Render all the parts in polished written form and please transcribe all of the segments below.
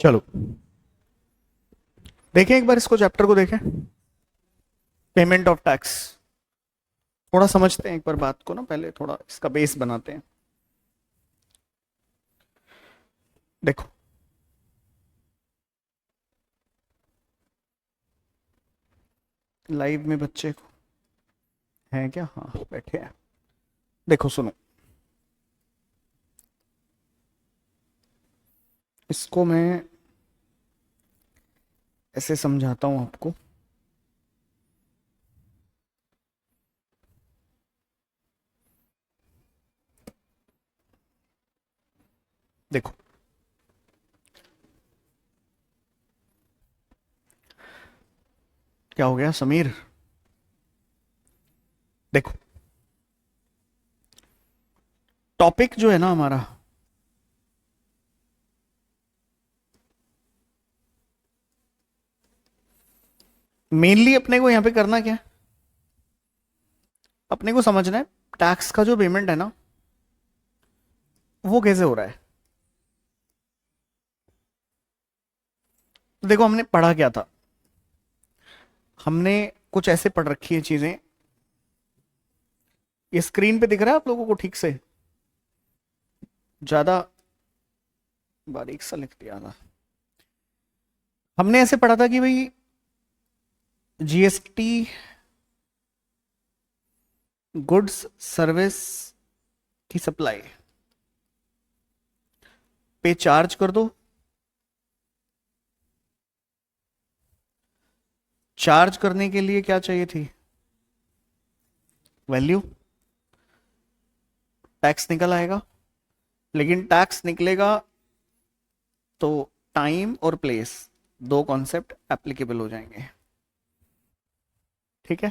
चलो देखें एक बार इसको, चैप्टर को देखें, पेमेंट ऑफ टैक्स। थोड़ा समझते हैं एक बार बात को ना, पहले थोड़ा इसका बेस बनाते हैं। देखो, लाइव में बच्चे को हैं क्या? हाँ बैठे हैं। देखो सुनो, इसको मैं ऐसे समझाता हूं आपको। देखो, क्या हो गया समीर? देखो, टॉपिक जो है ना हमारा, मेनली अपने को यहां पे करना क्या है? अपने को समझना है टैक्स का जो पेमेंट है ना, वो कैसे हो रहा है। तो देखो, हमने पढ़ा क्या था? हमने कुछ ऐसे पढ़ रखी है चीजें। ये स्क्रीन पे दिख रहा है आप लोगों को ठीक से? ज्यादा बारीक सा लिख दिया था। हमने ऐसे पढ़ा था कि भाई जीएसटी गुड्स सर्विस की सप्लाई पे चार्ज कर दो। चार्ज करने के लिए क्या चाहिए थी? वैल्यू। टैक्स निकल आएगा, लेकिन टैक्स निकलेगा तो टाइम और प्लेस, दो कॉन्सेप्ट एप्लीकेबल हो जाएंगे। ठीक है,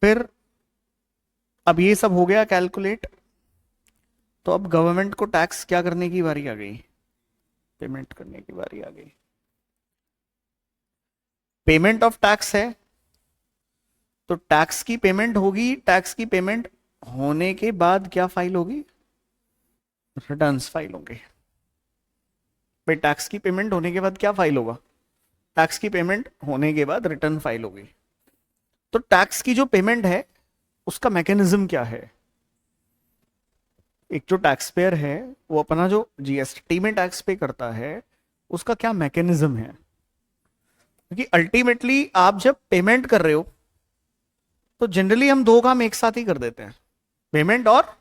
फिर अब ये सब हो गया कैलकुलेट। तो अब गवर्नमेंट को टैक्स क्या करने की बारी आ गई? पेमेंट करने की बारी आ गई। पेमेंट ऑफ टैक्स है तो टैक्स की पेमेंट होगी। टैक्स की पेमेंट होने के बाद क्या फाइल होगी? रिटर्न्स फाइल होंगे। भाई टैक्स की पेमेंट होने के बाद क्या फाइल होगा? टैक्स की पेमेंट होने के बाद रिटर्न फाइल होगी। तो टैक्स की जो पेमेंट है उसका मैकेनिज्म क्या है? एक जो टैक्स पेयर है वो अपना जो जीएसटी में टैक्स पे करता है, उसका क्या मैकेनिज्म है? क्योंकि अल्टीमेटली आप जब पेमेंट कर रहे हो तो जनरली हम दो काम एक साथ ही कर देते हैं, पेमेंट और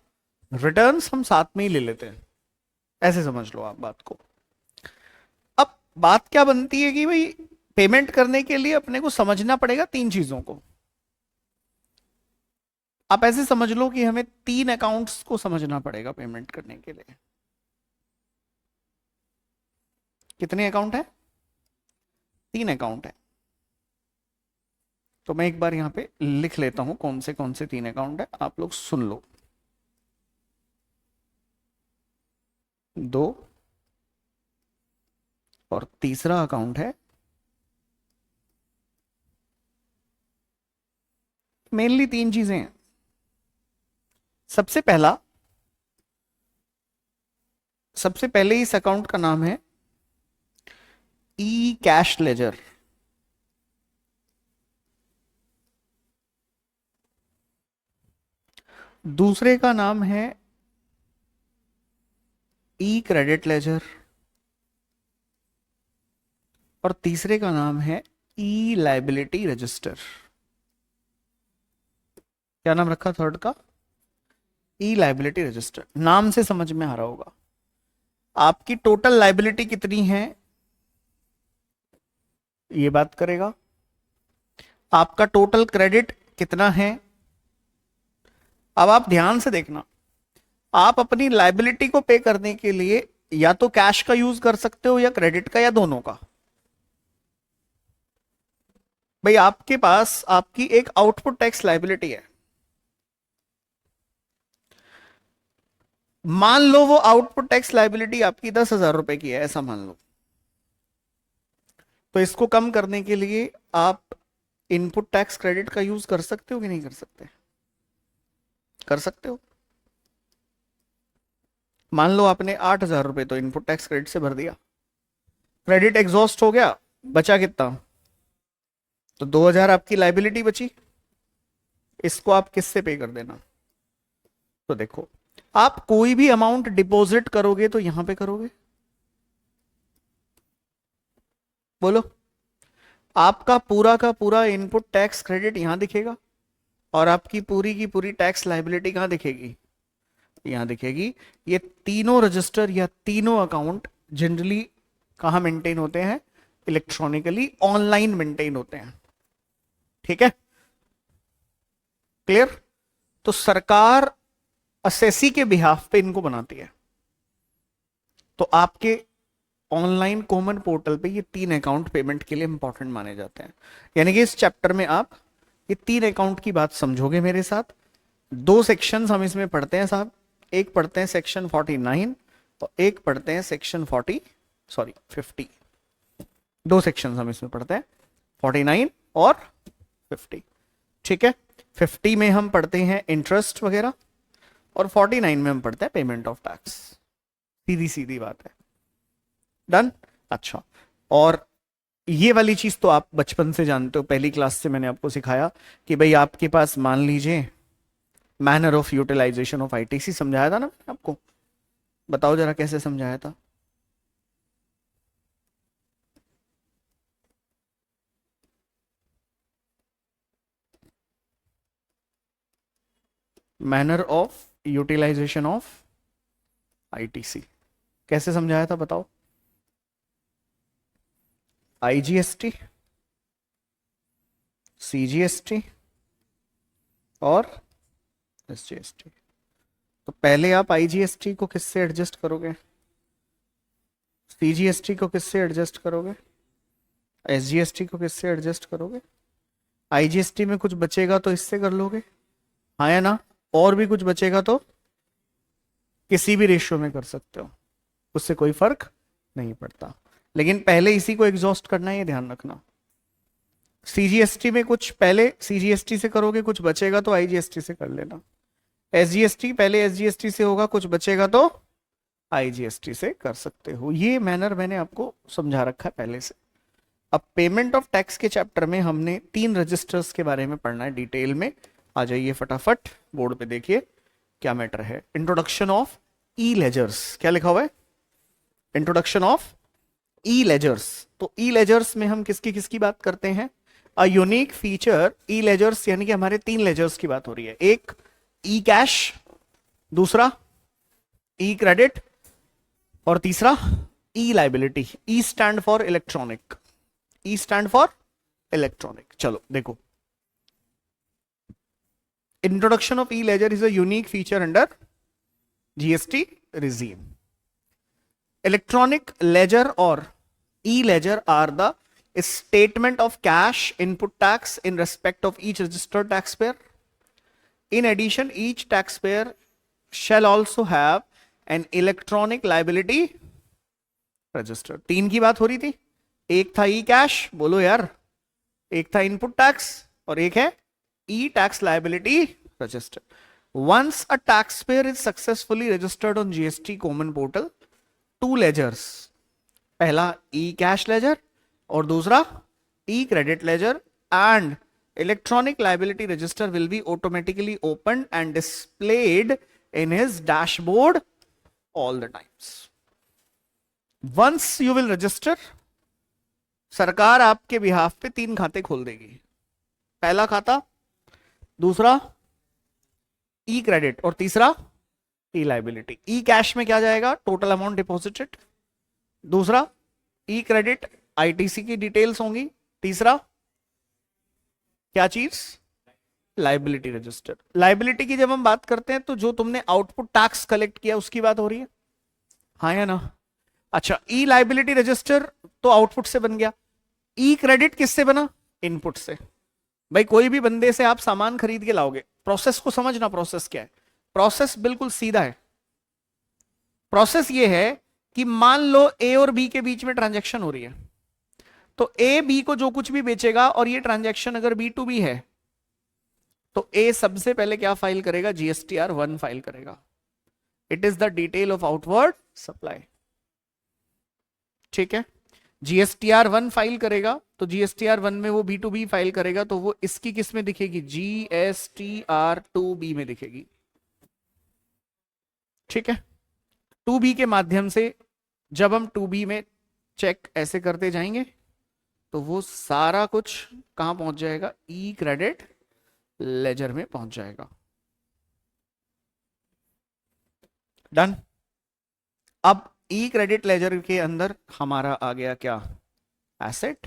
रिटर्न्स हम साथ में ही ले लेते हैं। ऐसे समझ लो आप बात को। अब बात क्या बनती है कि भाई पेमेंट करने के लिए अपने को समझना पड़ेगा तीन चीजों को। आप ऐसे समझ लो कि हमें तीन अकाउंट्स को समझना पड़ेगा पेमेंट करने के लिए। कितने अकाउंट है? तीन अकाउंट है। तो मैं एक बार यहां पे लिख लेता हूं कौन से तीन अकाउंट है, आप लोग सुन लो। दो, और तीसरा अकाउंट है, मेनली तीन चीजें हैं। सबसे पहला, सबसे पहले इस अकाउंट का नाम है ई कैश लेजर। दूसरे का नाम है ई क्रेडिट लेजर, और तीसरे का नाम है ई लाइबिलिटी रजिस्टर। क्या नाम रखा थर्ड का? ई लाइबिलिटी रजिस्टर। नाम से समझ में आ रहा होगा। आपकी टोटल लाइबिलिटी कितनी है ये बात करेगा। आपका टोटल क्रेडिट कितना है। अब आप ध्यान से देखना, आप अपनी लाइबिलिटी को पे करने के लिए या तो कैश का यूज कर सकते हो या क्रेडिट का, या दोनों का। भाई आपके पास आपकी एक आउटपुट टैक्स लाइबिलिटी है। मान लो वो आउटपुट टैक्स लाइबिलिटी आपकी 10,000 रुपए की है, ऐसा मान लो। तो इसको कम करने के लिए आप इनपुट टैक्स क्रेडिट का यूज कर सकते हो कि नहीं कर सकते? कर सकते हो। मान लो आपने 8,000 रुपए तो इनपुट टैक्स क्रेडिट से भर दिया, क्रेडिट एग्जॉस्ट हो गया, बचा कितना? तो 2000 आपकी लाइबिलिटी बची, इसको आप किससे पे कर देना? तो देखो, आप कोई भी अमाउंट डिपॉजिट करोगे तो यहां पे करोगे, बोलो, आपका पूरा का पूरा इनपुट टैक्स क्रेडिट यहां दिखेगा और आपकी पूरी की पूरी टैक्स लाइबिलिटी कहां दिखेगी? यहां दिखेगी। ये तीनों रजिस्टर या तीनों अकाउंट जनरली कहां मेंटेन होते हैं? इलेक्ट्रॉनिकली ऑनलाइन मेंटेन होते हैं। ठीक है, क्लियर? तो सरकार असेसी के बिहाफ पे इनको बनाती है, तो आपके ऑनलाइन कॉमन पोर्टल पे ये तीन अकाउंट पेमेंट के लिए इंपॉर्टेंट माने जाते हैं। यानी कि इस चैप्टर में आप ये तीन अकाउंट की बात समझोगे मेरे साथ। दो सेक्शंस हम इसमें पढ़ते हैं साहब, एक पढ़ते हैं सेक्शन 49 और एक पढ़ते हैं सेक्शन 50। दो सेक्शंस हम इसमें पढ़ते हैं, 49 और 50। ठीक है, 50 में हम पढ़ते हैं इंटरेस्ट वगैरह और 49 में हम पढ़ते हैं पेमेंट ऑफ टैक्स। सीधी सीधी बात है, डन। अच्छा, और ये वाली चीज तो आप बचपन से जानते हो, पहली क्लास से मैंने आपको सिखाया कि भाई आपके पास मान लीजिए manner of utilization of ITC समझाया था ना मैंने आपको, बताओ जरा कैसे समझाया था? Manner of utilization of ITC कैसे समझाया था बताओ? आईजीएसटी, सीजीएसटी और एसजीएसटी। तो पहले आप आईजीएसटी को किससे एडजस्ट करोगे? सीजीएसटी को किससे एडजस्ट करोगे? एसजीएसटी को किससे एडजस्ट करोगे? आईजीएसटी में कुछ बचेगा तो इससे कर लोगे, हाँ या ना? और भी कुछ बचेगा तो किसी भी रेशियो में कर सकते हो, उससे कोई फर्क नहीं पड़ता, लेकिन पहले इसी को एग्जॉस्ट करना है, ये ध्यान रखना। सीजीएसटी में कुछ पहले सीजीएसटी से करोगे, कुछ बचेगा तो आईजीएसटी से कर लेना। एसजीएसटी पहले एसजीएसटी से होगा, कुछ बचेगा तो आईजीएसटी से कर सकते हो। ये मैनर मैंने आपको समझा रखा है पहले से। अब पेमेंट ऑफ टैक्स के चैप्टर में हमने तीन रजिस्टर्स के बारे में पढ़ना है डिटेल में। आ जाइए फटाफट बोर्ड पे, देखिए क्या मैटर है। इंट्रोडक्शन ऑफ ई लेजर्स, क्या लिखा हुआ है? Introduction of e ledgers. तो ई लेजर्स में हम किसकी किसकी बात करते हैं? A unique feature e ledgers, यानी कि हमारे तीन लेजर्स की बात हो रही है। एक ई कैश, दूसरा ई क्रेडिट और तीसरा E liability. E stand for electronic, E stand for electronic. चलो देखो, introduction of E ledger is a unique feature under GST regime. Electronic ledger or e-ledger are the statement of cash input tax in respect of each registered taxpayer. In addition, each taxpayer shall also have an electronic liability register. तीन की बात हो रही थी, एक था ई cash, बोलो यार, एक था इनपुट टैक्स और एक है E tax liability register. Once a taxpayer is successfully registered on GST common portal, two ledgers, पहला ई कैश लेजर और दूसरा E credit ledger, and electronic liability register will be automatically opened and displayed in his dashboard all the times. Once you will register, सरकार आपके behalf पे तीन खाते खोल देगी। पहला खाता, दूसरा ई क्रेडिट और तीसरा ई लाइबिलिटी। ई कैश में क्या जाएगा? Total amount deposited. दूसरा ई क्रेडिट, आईटीसी की डिटेल्स होंगी। तीसरा क्या चीज? Liability register. लाइबिलिटी की जब हम बात करते हैं तो जो तुमने आउटपुट टैक्स कलेक्ट किया उसकी बात हो रही है, हाँ या ना? अच्छा, ई लाइबिलिटी रजिस्टर तो आउटपुट से बन गया। ई क्रेडिट किससे बना? इनपुट से। भाई कोई भी बंदे से आप सामान खरीद के लाओगे, प्रोसेस को समझना, प्रोसेस क्या है? प्रोसेस बिल्कुल सीधा है। प्रोसेस ये है कि मान लो ए और बी के बीच में ट्रांजैक्शन हो रही है, तो ए बी को जो कुछ भी बेचेगा और ये ट्रांजैक्शन अगर B2B है तो ए सबसे पहले क्या फाइल करेगा? GSTR1 फाइल करेगा। It is the detail of outward supply. ठीक है, GSTR 1 फाइल करेगा तो GSTR 1 में वो B2B फाइल करेगा, तो वो इसकी किस में दिखेगी, GSTR 2B में दिखेगी। ठीक है, 2B के माध्यम से जब हम 2B में चेक ऐसे करते जाएंगे तो वो सारा कुछ कहां पहुंच जाएगा, ई क्रेडिट लेजर में पहुंच जाएगा। डन। अब ई क्रेडिट लेजर के अंदर हमारा आ गया क्या, एसेट।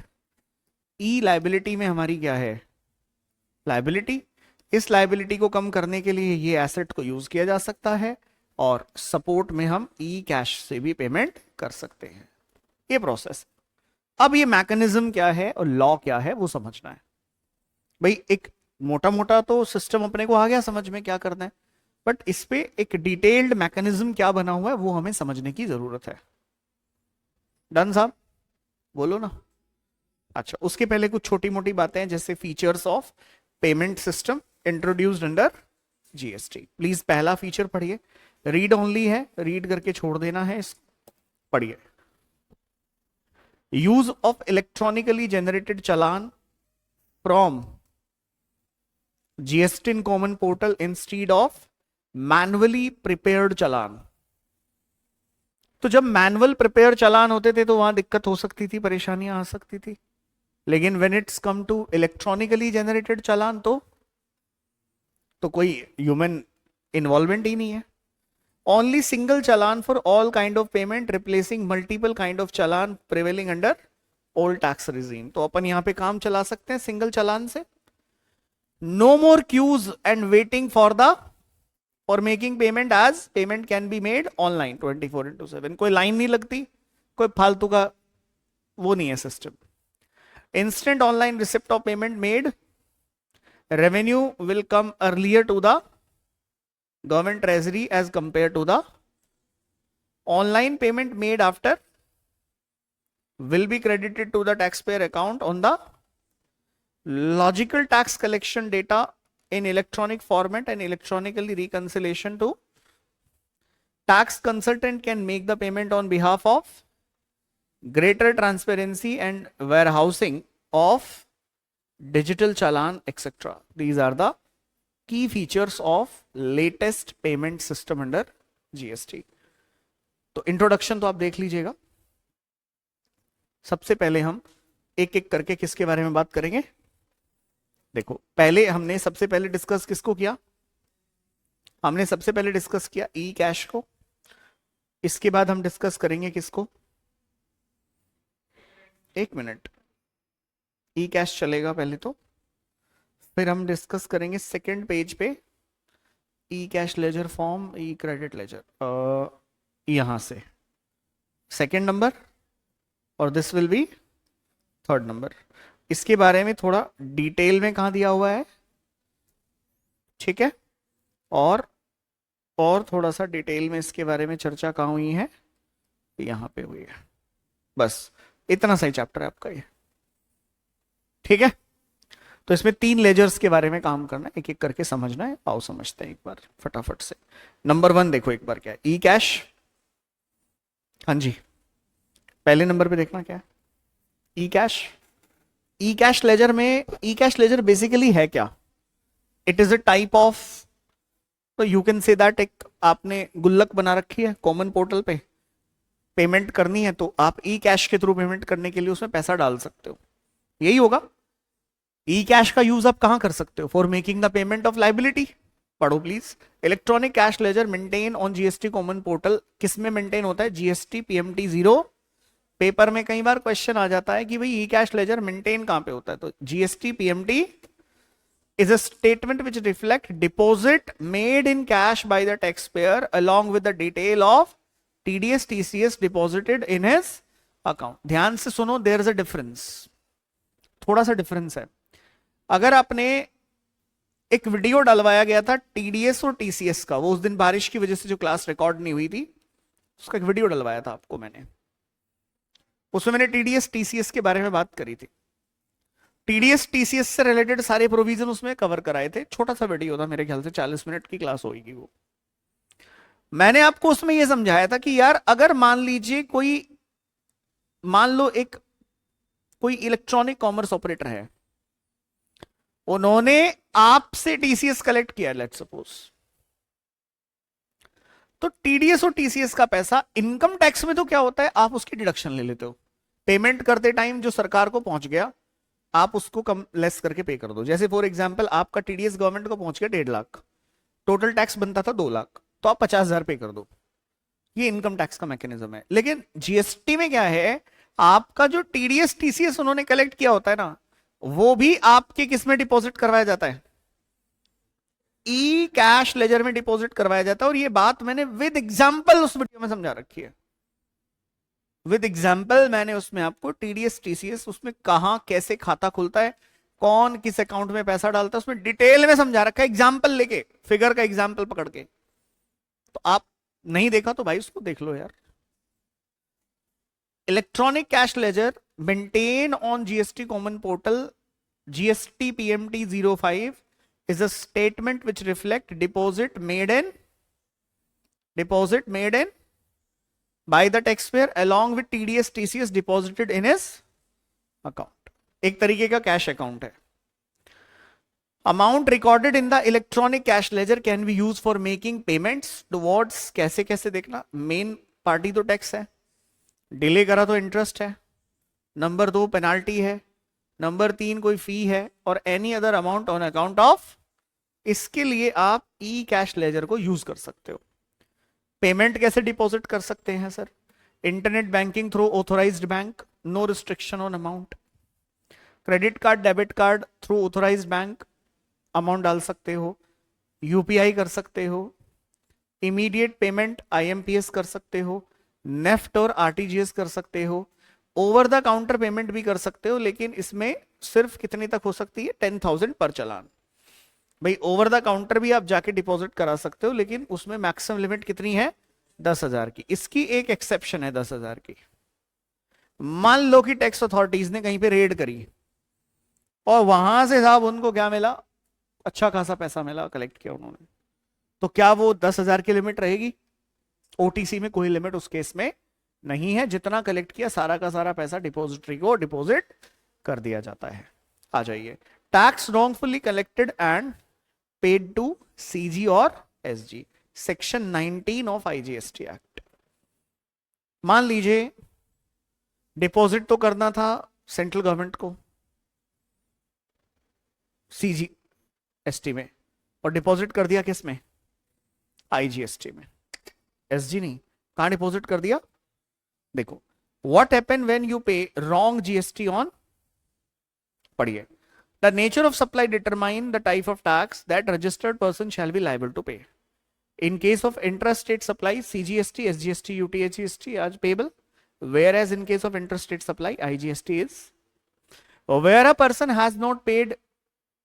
ई लाइबिलिटी में हमारी क्या है, लाइबिलिटी। इस लाइबिलिटी को कम करने के लिए ये एसेट को यूज किया जा सकता है, और सपोर्ट में हम ई कैश से भी पेमेंट कर सकते हैं। ये प्रोसेस। अब ये मैकेनिज्म क्या है और लॉ क्या है वो समझना है। भाई एक मोटा मोटा तो सिस्टम अपने को आ गया समझ में क्या करना है, बट इस पे एक डिटेल्ड मैकेनिज्म क्या बना हुआ है वो हमें समझने की जरूरत है। डन साहब, बोलो ना। अच्छा, उसके पहले कुछ छोटी मोटी बातें हैं, जैसे features of payment system introduced under GST. Please पहला फीचर पढ़िए, रीड ओनली है, रीड करके छोड़ देना है, पढ़िए। Use of electronically generated challan from GST in common portal instead of manually prepared challan. तो जब मैनुअल प्रिपेयर चालान होते थे तो वहां दिक्कत हो सकती थी, परेशानियां आ सकती थी, लेकिन when it's come to electronically generated challan तो कोई ह्यूमन इन्वॉल्वमेंट ही नहीं है। Only single challan for all kind of payment replacing multiple kind of challan prevailing under old tax regime. तो अपन यहां पे काम चला सकते हैं सिंगल चालान से। No more queues and waiting for the और making payment, as payment can be made online 24/7। कोई लाइन नहीं लगती, कोई फालतू का वो नहीं है system. Instant online receipt of payment made, revenue will come earlier to the government treasury as compared to the online payment made after will be credited to the taxpayer account on the logical tax collection data in electronic format and electronically reconciliation to tax consultant can make the payment on behalf of greater transparency and warehousing of digital challan etc. These are the key features of latest payment system under GST. तो introduction तो आप देख लीजिएगा। सबसे पहले हम एक एक करके किसके बारे में बात करेंगे। देखो, पहले हमने सबसे पहले डिस्कस किसको किया, हमने सबसे पहले डिस्कस किया ई कैश को। इसके बाद हम डिस्कस करेंगे किसको, एक मिनट, ई कैश चलेगा पहले तो, फिर हम डिस्कस करेंगे सेकंड पेज पे ई कैश लेजर फॉर्म, ई क्रेडिट लेजर, यहां से सेकंड नंबर, और this will be third number. इसके बारे में थोड़ा डिटेल में कहां दिया हुआ है, ठीक है, और थोड़ा सा डिटेल में इसके बारे में चर्चा कहां हुई है, यहां पे हुई है। बस इतना सही चैप्टर है आपका ये, ठीक है। तो इसमें 3 लेजर्स के बारे में काम करना है, एक एक करके समझना है। आओ समझते हैं एक बार फटाफट से। नंबर 1 देखो एक बार क्या है, ई कैश। हाँ जी, पहले नंबर पे देखना क्या है, ई कैश। ई कैश लेजर में, ई कैश लेजर बेसिकली है क्या, it is a type of, तो यू कैन से दैट, एक आपने गुल्लक बना रखी है कॉमन पोर्टल पे, पेमेंट करनी है तो आप ई कैश के थ्रू पेमेंट करने के लिए उसमें पैसा डाल सकते हो, यही होगा। ई कैश का यूज आप कहां कर सकते हो, for making the payment of liability. पढ़ो please. Electronic cash ledger maintain on GST common portal, किसमें मेंटेन होता है, जीएसटी पीएमटी 0। पेपर में कई बार क्वेश्चन आ जाता है कि भाई ई कैश लेजर मेंटेन कहां पे होता है, तो GST PMT is a statement which reflect deposit made in cash by the tax payer along with the detail of TDS TCS deposited in his account. ध्यान से सुनो, देयर इज अ डिफरेंस, थोड़ा सा डिफरेंस है। अगर आपने एक video डलवाया गया था टीडीएस और टीसीएस का, वो उस दिन बारिश की वजह से जो क्लास रिकॉर्ड नहीं हुई थी, उसका एक वीडियो डलवाया था आपको मैंने, उसमें मैंने टीडीएस टीसीएस के बारे में बात करी थी। टीडीएस टीसीएस से रिलेटेड सारे प्रोविजन उसमें कवर कराए थे। छोटा सा वीडियो था, मेरे ख्याल से 40 मिनट की क्लास होगी वो। मैंने आपको उसमें यह समझाया था कि यार अगर मान लीजिए कोई मान लो एक कोई इलेक्ट्रॉनिक कॉमर्स ऑपरेटर है, उन्होंने आपसे टीसीएस कलेक्ट किया, लेट्स सपोज, तो टीडीएस और टीसीएस का पैसा इनकम टैक्स में तो क्या होता है, आप उसकी डिडक्शन ले लेते हो। पेमेंट करते टाइम जो सरकार को पहुंच गया, आप उसको कम लेस करके पे कर दो। जैसे फॉर एग्जांपल आपका टीडीएस गवर्नमेंट को पहुंच गया 1.5 लाख, टोटल टैक्स बनता था 2 लाख, तो आप 50,000 पे कर दो। ये इनकम टैक्स का मैकेनिज्म है। लेकिन जीएसटी में क्या है, आपका जो टीडीएस टीसीएस उन्होंने कलेक्ट किया होता है ना, वो भी आपके किस में डिपॉजिट करवाया जाता है, ई कैश लेजर में डिपॉजिट करवाया जाता है। और ये बात मैंने विद एग्जांपल उस वीडियो में समझा रखी है, विद एग्जांपल मैंने उसमें आपको टीडीएस टीसीएस उसमें कहां कैसे खाता खुलता है, कौन किस अकाउंट में पैसा डालता है, उसमें डिटेल में समझा रखा है, एग्जांपल लेके, फिगर का एग्जांपल पकड़ के। तो आप नहीं देखा तो भाई उसको देख लो यार। Electronic cash ledger maintain on GST common portal GST PMT 05 is a statement which reflect deposit made in by the taxpayer along with TDS TCS deposited in his account। एक तरीके का कैश अकाउंट है। Amount recorded in the electronic cash laser can be used for making payments towards, कैसे कैसे देखना, main party तो tax है, delay करा तो इंटरेस्ट है, नंबर 2 पेनाल्टी है, नंबर 3 कोई फी है, और any other amount on account of. इसके लिए आप ई कैश लेजर को यूज कर सकते हो। पेमेंट कैसे डिपॉजिट कर सकते हैं sir, internet banking through authorised bank, no restriction on amount. Credit card debit card through authorised bank amount डाल सकते हो, यूपीआई कर सकते हो, इमीडिएट पेमेंट आईएमपीएस कर सकते हो, नेफ्ट और आरटीजीएस कर सकते हो, ओवर द काउंटर पेमेंट भी कर सकते हो। लेकिन इसमें सिर्फ कितनी तक हो सकती है, 10,000 पर चालान। भाई ओवर द काउंटर भी आप जाके डिपॉजिट करा सकते हो, लेकिन उसमें मैक्सिमम लिमिट कितनी है, 10,000 की। इसकी एक एक्सेप्शन है 10,000 की। मान लो कि टैक्स अथॉरिटीज ने कहीं पे रेड करी और वहां से साहब उनको क्या मिला, अच्छा खासा पैसा मिला, कलेक्ट किया उन्होंने, तो क्या वो 10,000 की लिमिट रहेगी? ओटीसी में कोई लिमिट उस केस में नहीं है, जितना कलेक्ट किया सारा का सारा पैसा डिपॉजिटरी को डिपॉजिट कर दिया जाता है। आ जाइए, tax wrongfully collected and paid to CG और SG, section 19 of IGST act. मान लीजिए डिपॉजिट तो करना था सेंट्रल गवर्नमेंट को सीजी एसटी में, और डिपॉजिट कर दिया किस में, आईजीएसटी में, एसजी नहीं। कहां डिपॉजिट कर दिया, देखो, व्हाट हैपन व्हेन यू पे रॉन्ग जीएसटी ऑन, पढ़िए, the nature of supply determine the type of tax that registered person shall be liable to pay. In case of intrastate supply, CGST, SGST, UTGST are payable, whereas in case of interstate supply, IGST is. Where a person has not paid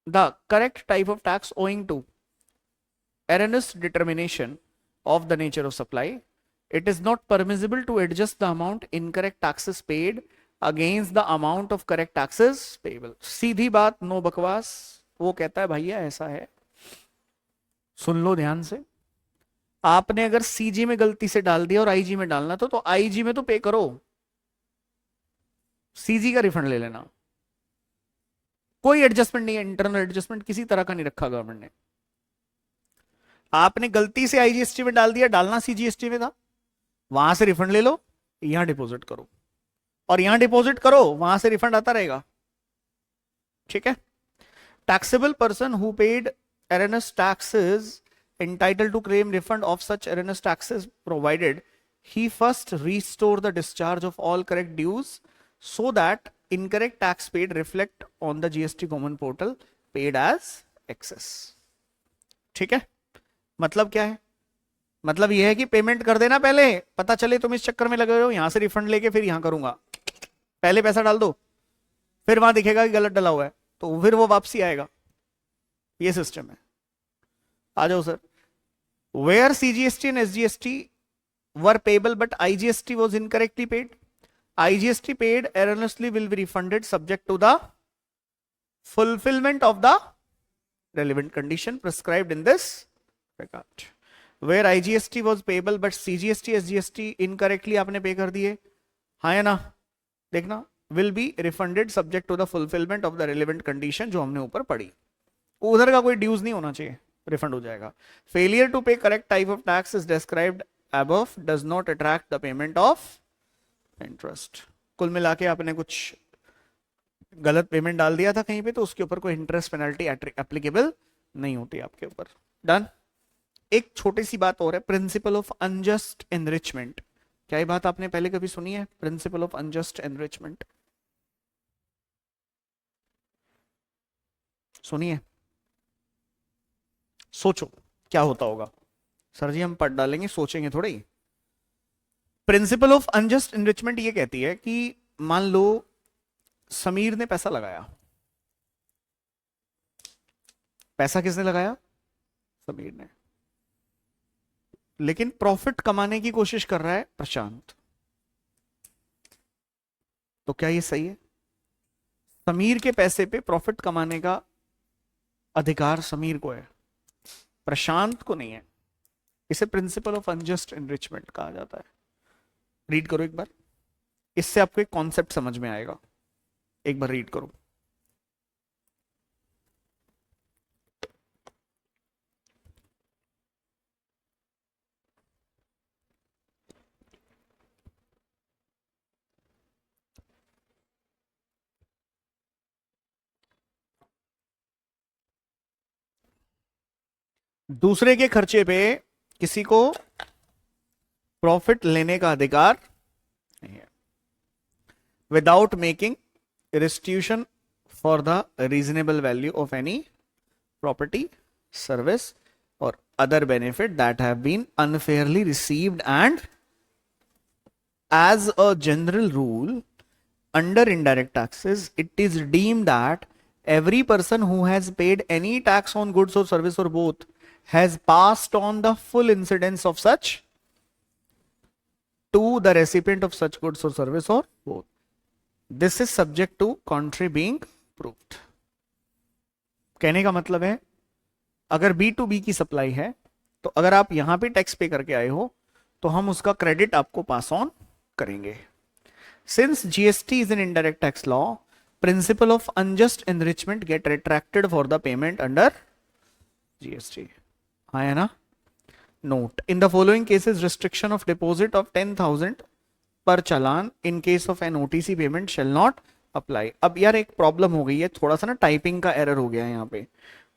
the correct type of tax owing to erroneous determination of the nature of supply, it is not permissible to adjust the amount incorrect taxes paid against the amount of correct taxes payable. सीधी बात, no बकवास। वो कहता है भैया ऐसा है, सुन लो ध्यान से, आपने अगर सीजी में गलती से डाल दिया और आईजी में डालना तो आईजी में तो पे करो, सीजी का रिफंड ले लेना, कोई एडजस्टमेंट नहीं है, इंटरनल एडजस्टमेंट किसी तरह का नहीं रखा गवर्नमेंट ने। आपने गलती से आईजीएसटी में डाल दिया, डालना सीजीएसटी में था, वहां से रिफंड ले लो, यहां डिपॉजिट करो, और यहां डिपॉजिट करो, वहां से रिफंड आता रहेगा। ठीक है। Taxable person who paid erroneous taxes entitled to claim refund of such erroneous taxes provided he first restore the discharge of all correct dues so that incorrect tax paid reflect on the GST common portal paid as excess। ठीक है, मतलब क्या है, मतलब यह है कि payment कर देना पहले, पता चले तुम इस चक्कर में लगे हो, यहां से रिफंड लेके फिर यहां करूंगा, पहले पैसा डाल दो, फिर वहां दिखेगा कि गलत डला हुआ है तो फिर वो वापसी आएगा, ये सिस्टम है। आ जाओ sir. Where CGST and SGST were payable but IGST was incorrectly paid, IGST paid erroneously will be refunded subject to the fulfillment of the relevant condition prescribed in this regard। Where IGST was payable but CGST SGST incorrectly आपने पे कर दिए, हाँ या ना, देखना, will be refunded subject to the fulfilment of the relevant condition, जो हमने ऊपर पढ़ी। उधर का कोई ड्यूज नहीं होना चाहिए, रिफंड हो जाएगा। फेलियर टू पे correct type of tax is described above does not attract the payment of interest। कुल मिला के आपने कुछ गलत पेमेंट डाल दिया था कहीं पे, तो उसके ऊपर कोई इंटरेस्ट पेनल्टी एप्लीकेबल नहीं होती आपके ऊपर। डन। एक छोटी सी बात और है, प्रिंसिपल ऑफ अनजस्ट एनरिचमेंट। क्या ये बात आपने पहले कभी सुनी है, प्रिंसिपल ऑफ अनजस्ट एनरिचमेंट? सुनिए, सोचो क्या होता होगा। सर जी हम पढ़ डालेंगे, सोचेंगे थोड़ा ही। प्रिंसिपल ऑफ अनजस्ट एनरिचमेंट ये कहती है कि मान लो समीर ने पैसा लगाया। पैसा किसने लगाया? समीर ने। लेकिन प्रॉफिट कमाने की कोशिश कर रहा है प्रशांत। तो क्या ये सही है? समीर के पैसे पे प्रॉफिट कमाने का अधिकार समीर को है, प्रशांत को नहीं है। इसे प्रिंसिपल ऑफ अनजस्ट एनरिचमेंट कहा जाता है। रीड करो एक बार, इससे आपको एक कॉन्सेप्ट समझ में आएगा। एक बार रीड करो। दूसरे के खर्चे पे किसी को प्रॉफिट लेने का अधिकार नहीं है, without making restitution for the reasonable value of any property, service or other benefit that have been unfairly received, and as a general rule under indirect taxes it is deemed that every person who has paid any tax on goods or service or both has passed on the full incidence of such to the recipient of such goods or service or both. This is subject to contrary being proved. कहने का मतलब है, अगर B2B की supply है तो अगर आप यहां पे टैक्स पे करके आए हो तो हम उसका क्रेडिट आपको पास ऑन करेंगे। Since GST is an indirect tax law, principle of unjust enrichment get retracted for the payment under GST। हाँ है ना? Note, in the following cases restriction of deposit of 10,000 per challan in case of an OTC payment shall not apply. अब यार एक problem हो गई है, थोड़ा सा ना टाइपिंग का एरर हो गया है यहाँ पे।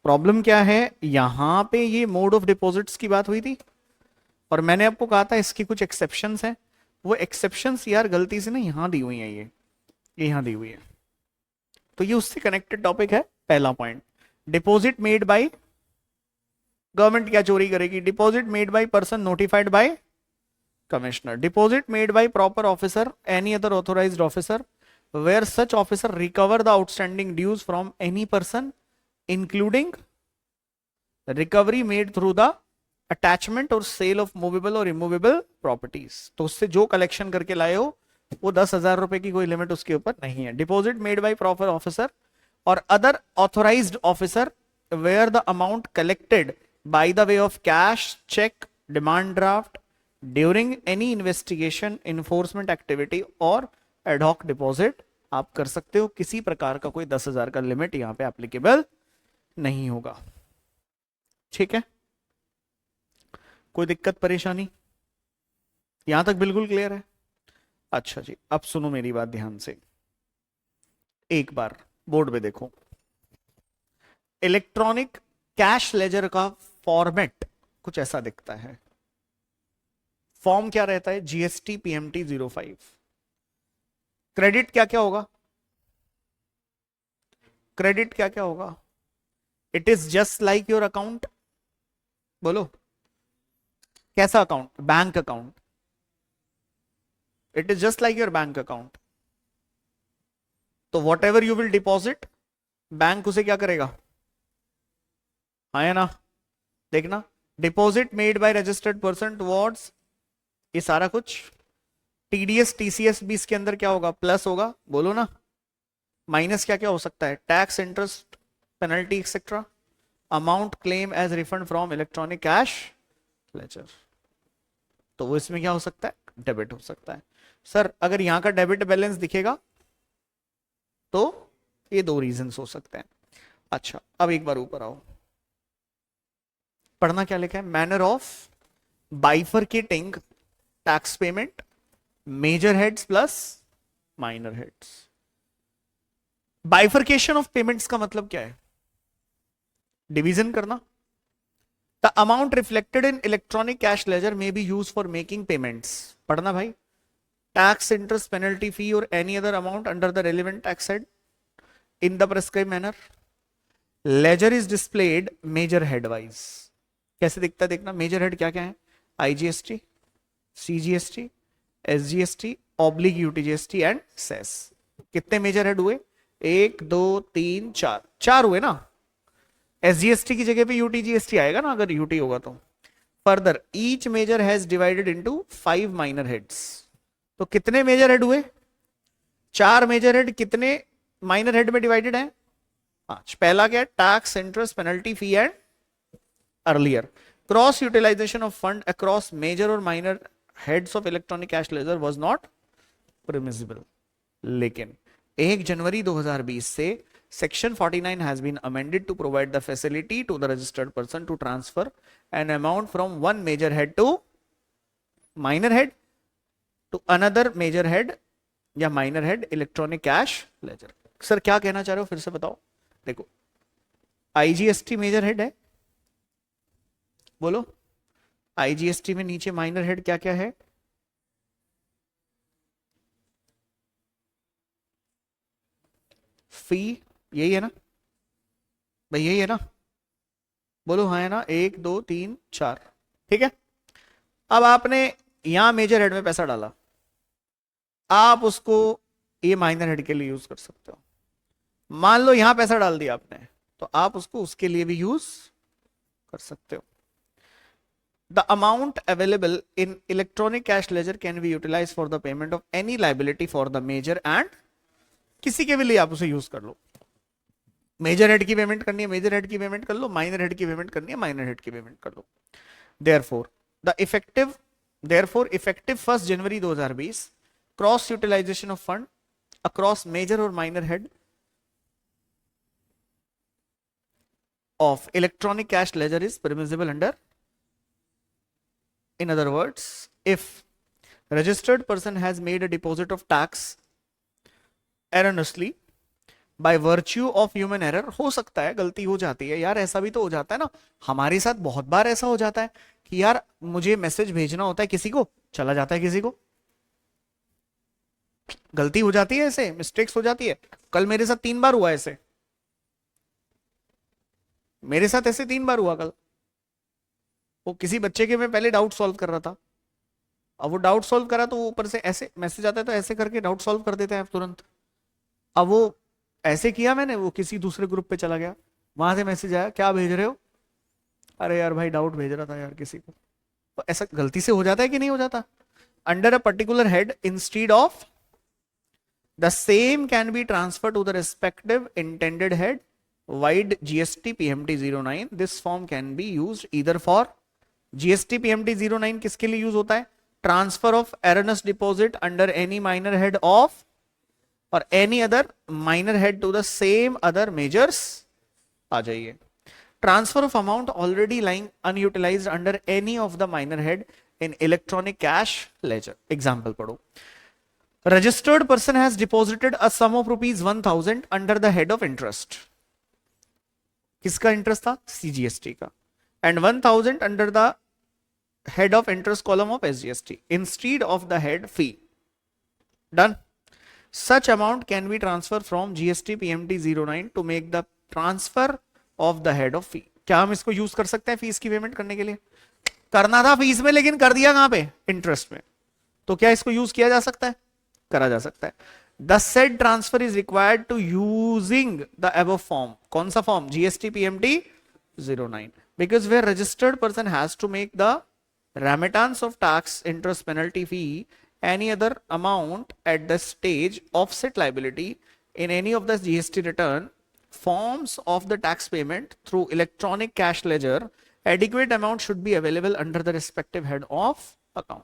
प्रॉब्लम क्या है, यहाँ पे ये मोड ऑफ डिपॉजिट्स की बात हुई थी और मैंने आपको कहा था इसकी कुछ एक्सेप्शंस हैं। वो एक्सेप्शंस यार गलती से ना यहाँ दी हुई है, ये यहाँ दी हुई है, तो ये उससे कनेक्टेड टॉपिक है। पहला point, deposit made by government क्या चोरी करेगी? Deposit made by person notified by Commissioner. Deposit made by proper officer, any other authorized officer, where such officer recover the outstanding dues from any person, including recovery made through the attachment or sale of movable or immovable properties। तो उससे जो collection करके लाए हो वो 10,000 रुपए की कोई लिमिट उसके ऊपर नहीं है। Deposit made by proper officer और other authorised officer where the amount collected by the way of cash, cheque, demand draft during any investigation, enforcement activity और एडहॉक डिपॉजिट आप कर सकते हो। किसी प्रकार का कोई 10,000 का लिमिट यहां पे एप्लीकेबल नहीं होगा। ठीक है, कोई दिक्कत परेशानी? यहां तक बिल्कुल क्लियर है? अच्छा जी, अब सुनो मेरी बात ध्यान से। एक बार बोर्ड पे देखो, इलेक्ट्रॉनिक कैश लेजर का फॉर्मेट कुछ ऐसा दिखता है। फॉर्म क्या रहता है? GST PMT 05। क्रेडिट क्या क्या होगा? क्रेडिट क्या क्या होगा? It is just like your account. बोलो, कैसा account? Bank account. It is just like your bank account. तो whatever you will deposit, bank उसे क्या करेगा? हाँ या ना? देखना, deposit made by registered person towards, ये सारा कुछ TDS TCS भी इसके अंदर क्या होगा? प्लस होगा। बोलो ना, माइनस क्या क्या हो सकता है? Tax, interest, penalty etcetera. Amount claim as refund from electronic cash ledger, तो वो इसमें क्या हो सकता है? डेबिट हो सकता है। सर अगर यहां का डेबिट बैलेंस दिखेगा तो ये दो रीजंस हो सकते हैं। अच्छा अब एक बार ऊपर आओ, पढ़ना क्या लिखा है, manner of bifurcating tax payment, major heads plus minor heads. Bifurcation of payments का मतलब क्या है, डिवीजन करना। The amount reflected in electronic cash ledger may be used for making payments, पढ़ना भाई, टैक्स इंटरेस्ट पेनल्टी फी और any other amount under the relevant tax head in the prescribe manner. Ledger is displayed major head wise, कैसे दिखता है देखना, major head क्या क्या है, IGST, CGST, SGST, oblique UTGST and cess. कितने major head हुए, 1 2 3 4, 4 हुए ना। एसजीएसटी की जगह पे यूटीजीएसटी आएगा ना अगर यूटी होगा तो। Further each major has divided into 5 minor heads. तो कितने मेजर हेड हुए, 4 मेजर हेड, कितने माइनर हेड में डिवाइडेड है, 5। पहला क्या है, tax interest penalty fee and earlier. Cross utilisation of fund across major और minor heads of electronic cash ledger was not permissible. लेकिन 1 जनवरी 2020 से section 49 has been amended to provide the facility to the registered person to transfer an amount from one major head to minor head to another major head या minor head electronic cash ledger। Sir क्या कहना चाह रहे हो फिर से बताओ। देखो आईजीएसटी मेजर हेड है, बोलो आईजीएसटी में नीचे माइनर हेड क्या क्या है, फी, यही है ना भाई, यही है ना, बोलो हाँ है ना, 1 2 3 4, ठीक है। अब आपने यहां मेजर हेड में पैसा डाला, आप उसको ये माइनर हेड के लिए यूज कर सकते हो। मान लो यहां पैसा डाल दिया आपने, तो आप उसको उसके लिए भी यूज कर सकते हो। The amount available in electronic cash ledger can be utilized for the payment of any liability for the major and किसी के भी लिए आप उसे यूज कर लो। मेजर हेड की पेमेंट करनी है मेजर हेड की पेमेंट कर लो, माइनर हेड की पेमेंट करनी है माइनर हेड की पेमेंट कर लो। Therefore, the effective therefore effective 1 January 2020 cross utilisation of fund across major और minor head of electronic cash ledger is permissible under, in other words, if registered person has made a deposit of tax erroneously by virtue of human error। हो सकता है गलती हो जाती है यार, ऐसा भी तो हो जाता है ना, हमारे साथ बहुत बार ऐसा हो जाता है कि यार मुझे मैसेज भेजना होता है किसी को, चला जाता है किसी को, गलती हो जाती है, ऐसे मिस्टेक्स हो जाती है। कल मेरे साथ 3 बार हुआ ऐसे, मेरे साथ ऐसे 3 बार हुआ कल। वो किसी बच्चे के मैं पहले डाउट सॉल्व कर रहा था, अब वो डाउट सॉल्व करा तो ऊपर से ऐसे मैसेज आता है तो ऐसे करके डाउट सॉल्व कर देते हैं तुरंत। अब वो ऐसे किया मैंने, वो किसी दूसरे ग्रुप पे चला गया, वहां से मैसेज आया क्या भेज रहे हो, अरे यार भाई डाउट भेज रहा था यार किसी को। तो ऐसा गलती से हो जाता है कि नहीं हो जाता। Under a particular head instead of the same can be transfer to the respective intended head vide GST PMT 09। This form can be used either for, GST PMT 09 किसके लिए यूज होता है, transfer of erroneous deposit under any minor head of और any other minor head to the same other majors. आ जाइए, transfer of amount already lying unutilised under any of the minor head in electronic cash ledger. Example पढ़ो, registered person has deposited a sum of ₹1000 under the head of interest. किसका interest था, CGST का, and 1000 under the head of interest column of SGST instead of the head fee. Done. Such amount can be transferred from GST PMT 09 to make the transfer of the head of fee। क्या हम इसको use कर सकते हैं fees की payment करने के लिए, करना था फीस में लेकिन कर दिया कहां पे, इंटरेस्ट में, तो क्या इसको यूज किया जा सकता है, करा जा सकता है। The said transfer is required to using the above form। कौन सा form, GST PMT 09, because where registered person has to make the remittance of tax interest penalty fee any other amount at the stage offset liability in any of the GST return forms of the tax payment through electronic cash ledger, adequate amount should be available under the respective head of account।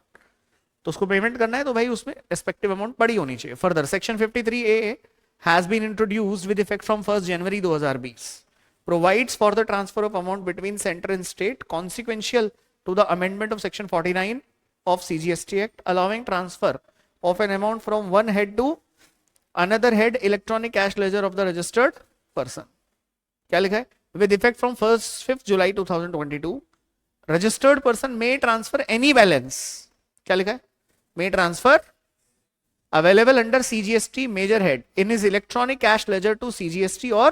तो उसको payment करना है तो भाई उसमें respective amount बड़ी होनी चाहिए. Further section 53A has been introduced with effect from 1 January 2020, provides for the transfer of amount between center and state consequential to the amendment of section 49 of CGST Act, allowing transfer of an amount from one head to another head electronic cash ledger of the registered person. क्या लिखा है? With effect from 5th July 2022, registered person may transfer any balance. क्या लिखा है? May transfer available under CGST major head in his electronic cash ledger to CGST or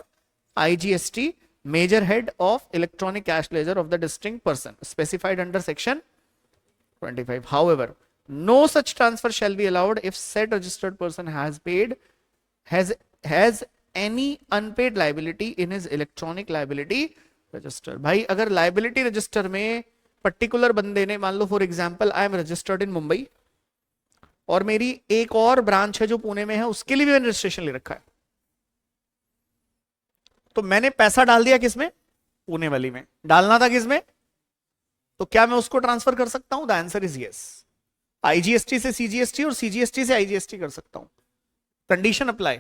IGST major head of electronic cash ledger of the distinct person specified under section 25. However, no such transfer shall be allowed if said registered person has any unpaid liability in his electronic liability register. भाई अगर liability register में particular बंदे ने, मान लो for example I am registered in Mumbai और मेरी एक और ब्रांच है जो पुणे में है, उसके लिए भी मैंने रजिस्ट्रेशन ले रखा है, तो मैंने पैसा डाल दिया किसमें? पुणे वाली में. डालना था किसमें? तो क्या मैं उसको ट्रांसफर कर सकता हूं? The answer is yes. IGST से सीजीएसटी और सीजीएसटी से आईजीएसटी कर सकता हूं. Condition apply.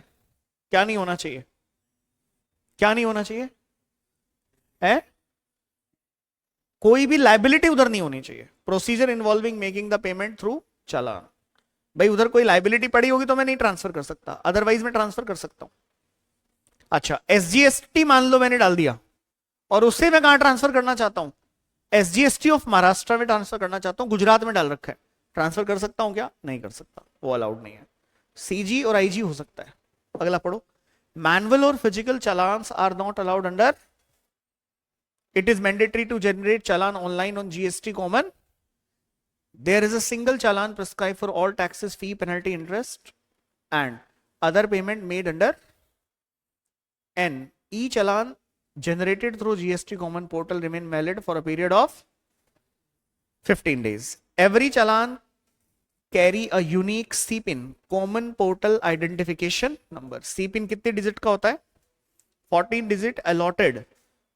क्या नहीं होना चाहिए? क्या नहीं होना चाहिए? है कोई भी लाइबिलिटी उधर नहीं होनी चाहिए. Procedure involving making the payment through challan. भाई उधर कोई लाइबिलिटी पड़ी होगी तो मैं नहीं ट्रांसफर कर सकता, अदरवाइज मैं ट्रांसफर कर सकता हूं. अच्छा, एसजीएसटी मान लो मैंने डाल दिया और उससे मैं कहां ट्रांसफर करना चाहता हूं? एसजीएसटी ऑफ महाराष्ट्र में ट्रांसफर करना चाहता हूं, गुजरात में डाल रखा है, ट्रांसफर कर सकता हूं क्या? नहीं कर सकता, वो अलाउड नहीं है. सीजी और आईजी हो सकता है. अगला पढ़ो. मैनुअल और physical challans are not allowed under. It is mandatory to generate challan online on GST common. There is a single challan prescribe for all taxes, fee, penalty, interest and other payment made under N. E-challan generated through GST common portal remain valid for a period of 15 days. Every challan carry a unique CPIN, common portal identification number. CPIN कितने digit का होता है? 14 digit allotted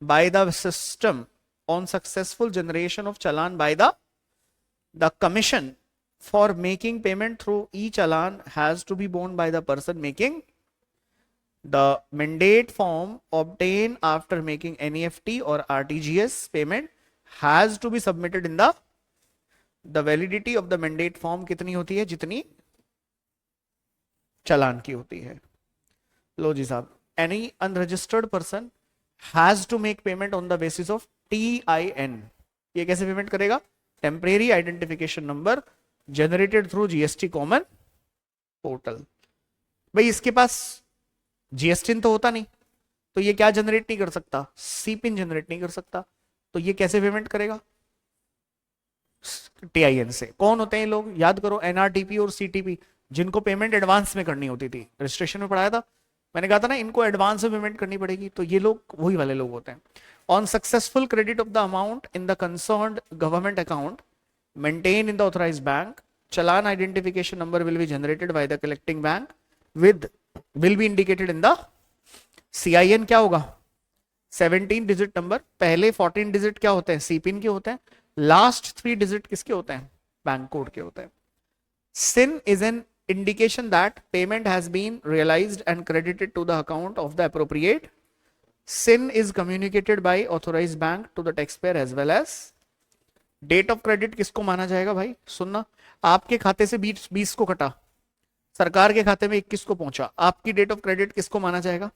by the system on successful generation of challan by the commission for making payment through e-challan has to be borne by the person making the mandate form obtained after making NEFT or RTGS payment has to be submitted in the validity of the mandate form कितनी होती है? जितनी चालान की होती है. लो जी साहब. Any unregistered person has to make payment on the basis of TIN. ये कैसे पेमेंट करेगा? Temporary identification number generated through GST common portal. भाई इसके पास जीएसटी तो होता नहीं, तो ये क्या जनरेट नहीं कर सकता? सी पिन जनरेट नहीं कर सकता, तो ये कैसे पेमेंट करेगा? टीआईएन से. कौन होते हैं ये लोग? याद करो, एनआरटीपी और सीटीपी, जिनको पेमेंट एडवांस में करनी होती थी. रजिस्ट्रेशन में पढ़ाया था मैंने, कहा था ना इनको एडवांस में पेमेंट करनी पड़ेगी, तो ये लोग वही वाले लोग होते हैं. On successful credit of the amount in the concerned government account maintain in the authorised bank, challan identification number will be generated by the collecting bank with will be indicated in the CIN. क्या होगा? 17 digit number. पहले 14 digit क्या होते हैं? सीपिन के होते हैं. Last 3 digit किसके होते हैं? बैंक कोड के होते हैं. SIN is an indication that payment has been realized and credited to the account of the appropriate. SIN is communicated by authorized bank to the taxpayer as well as. Date of credit किसको माना जाएगा भाई? सुनना, आपके खाते से 20 को कटा, सरकार के खाते में 21 को पहुंचा, आपकी डेट ऑफ क्रेडिट किसको माना जाएगा?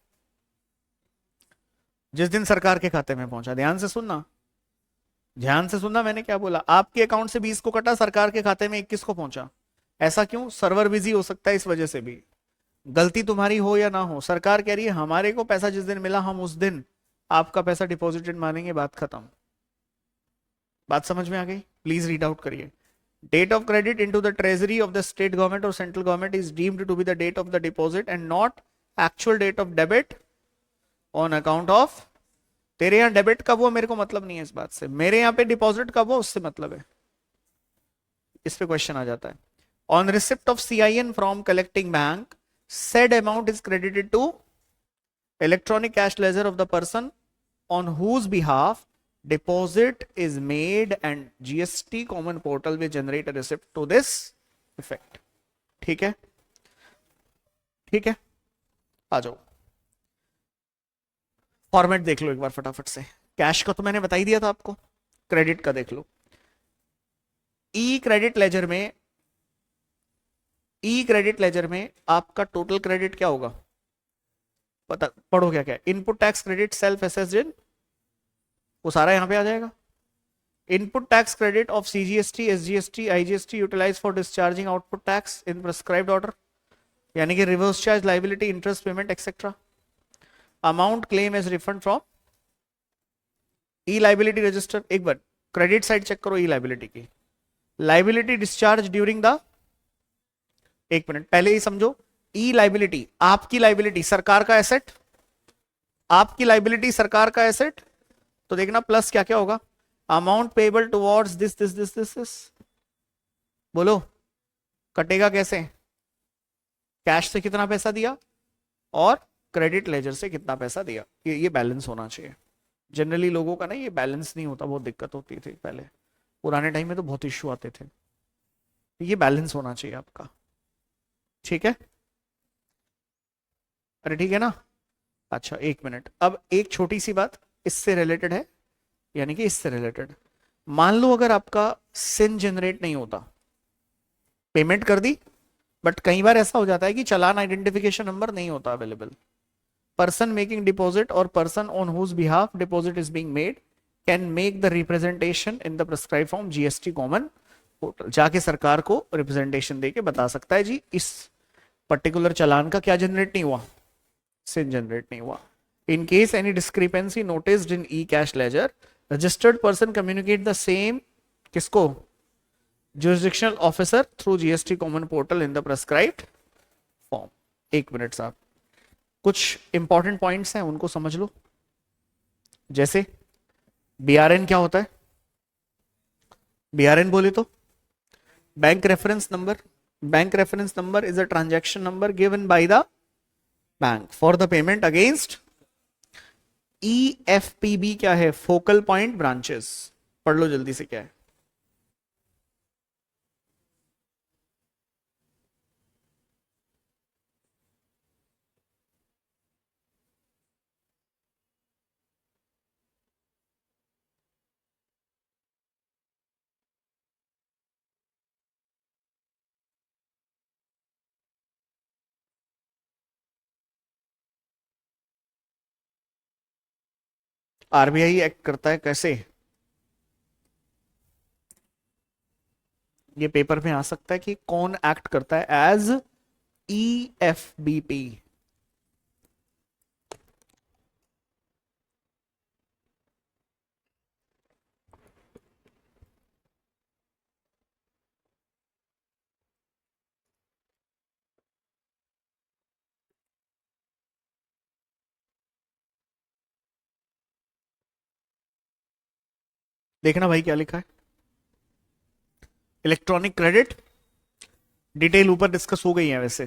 जिस दिन सरकार के खाते में पहुंचा. ध्यान से सुनना, ध्यान से सुनना, मैंने क्या बोला? आपके अकाउंट से 20 को कटा, सरकार के खाते में 21 को पहुंचा. ऐसा क्यों? सर्वर बिजी हो सकता है, इस वजह से भी. गलती तुम्हारी हो या ना हो, सरकार कह रही है हमारे को पैसा जिस दिन मिला हम उस दिन आपका पैसा डिपॉजिटेड मानेंगे. बात खत्म. बात समझ में आ गई? प्लीज रीड आउट करिए. Date of credit into the treasury of the state government or central government is deemed to be the date of the deposit and not actual date of debit on account of. तेरे यहाँ debit कब हुआ मेरे को मतलब नहीं है इस बात से, मेरे यहाँ पे डिपॉजिट कब हुआ उससे मतलब है. इस पे क्वेश्चन आ जाता है. On receipt of CIN from collecting bank, said amount is credited to electronic cash ledger of the person on whose behalf deposit is made and GST common portal will generate a receipt to this effect. ठीक है, ठीक है, आ जाओ। Format देख लो एक बार फटाफट से। कैश का तो मैंने बता ही दिया था आपको, क्रेडिट का देख लो। ई क्रेडिट लेजर में, ई क्रेडिट लेजर में आपका टोटल क्रेडिट क्या होगा, पता पढ़ो क्या क्या। Input tax credit self assessed in, वो सारा यहां पे आ जाएगा। Input tax credit of CGST, SGST, IGST utilize for discharging output tax in prescribed order, यानी कि reverse charge, liability, interest payment etcetera. Amount claim as refund from e liability register. एक बार क्रेडिट साइड चेक करो e liability की। Liability discharge during the, एक minute पहले ही समझो, ई लाइबिलिटी आपकी लाइबिलिटी, सरकार का एसेट, आपकी लाइबिलिटी सरकार का एसेट, तो देखना प्लस क्या क्या होगा, amount payable towards this this this this this, बोलो कटेगा कैसे, कैश से कितना पैसा दिया और क्रेडिट लेजर से कितना पैसा दिया, ये बैलेंस होना चाहिए। जनरली लोगों का ना ये बैलेंस नहीं होता, बहुत दिक्कत होती थी पहले, पुराने टाइम में तो बहुत इश्यू आते थे। ये बैलेंस होना चाहिए आपका, ठीक है, अरे ठीक है ना। अच्छा एक मिनट, अब एक छोटी सी बात इससे रिलेटेड है, यानी कि इससे रिलेटेड, मान लो अगर आपका सिन जनरेट नहीं होता, पेमेंट कर दी, बट कई बार ऐसा हो जाता है कि चालान आइडेंटिफिकेशन नंबर नहीं होता अवेलेबल। पर्सन मेकिंग डिपॉजिट और person on whose behalf deposit is being made can make the representation in the prescribe form GST common portal. जाके सरकार को रिप्रेजेंटेशन देके बता सकता है जी इस पर्टिकुलर चालान का क्या जनरेट नहीं हुआ, सिन जनरेट नहीं हुआ। In case any discrepancy noticed in E cash laser, registered person communicate the same, किसको, jurisdictional officer through GST common portal in the prescribed form। एक मिनट साहब, कुछ इंपॉर्टेंट पॉइंट्स हैं उनको समझ लो। जैसे बीआरएन क्या होता है, बीआरएन बोले तो bank reference number, bank reference number is a transaction number given by the bank for the payment against. EFPB क्या है, फोकल पॉइंट ब्रांचेस, पढ़ लो जल्दी से क्या है। आरबीआई एक्ट करता है कैसे, ये पेपर में आ सकता है कि कौन एक्ट करता है एज ईएफबीपी। देखना भाई क्या लिखा है, इलेक्ट्रॉनिक क्रेडिट, डिटेल ऊपर डिस्कस हो गई है वैसे।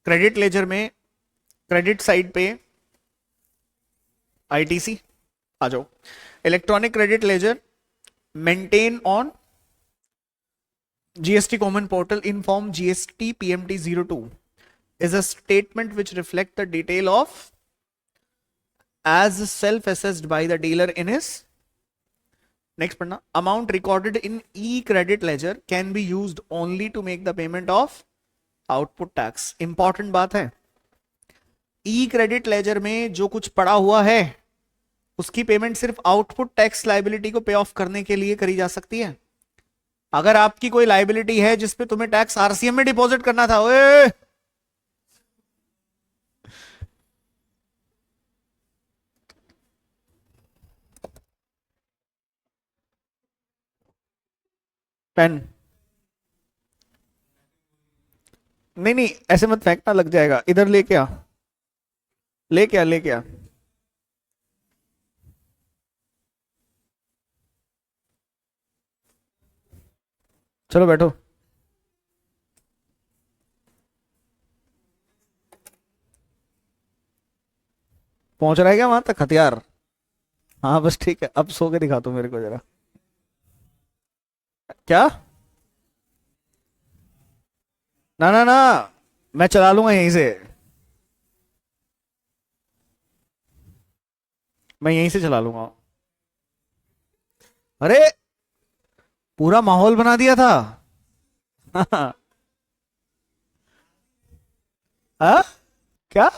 क्रेडिट लेजर में क्रेडिट साइड पे आईटीसी आ जाओ। Electronic credit laser maintain on GST common portal in form GST PMT 02 is a statement which reflect the detail of as self assessed by the dealer in his, next पढ़ना, amount recorded in e credit ledger can be used only to make the payment of output tax। Important बात है, ई credit laser में जो कुछ पड़ा हुआ है उसकी पेमेंट सिर्फ आउटपुट टैक्स लाइबिलिटी को पे ऑफ करने के लिए करी जा सकती है। अगर आपकी कोई लाइबिलिटी है जिसपे तुम्हें टैक्स आरसीएम में डिपॉजिट करना था, ओए पेन, नहीं नहीं ऐसे मत फेंकना, लग जाएगा, इधर लेके आ, लेके आ, लेके आ। चलो बैठो, पहुंच रहा है क्या वहां तक हथियार, हाँ बस ठीक है, अब सो के दिखा दो मेरे को जरा। क्या ना ना ना, मैं चला लूंगा यहीं से, मैं यहीं से चला लूंगा। अरे पूरा माहौल बना दिया था। हाँ? क्या?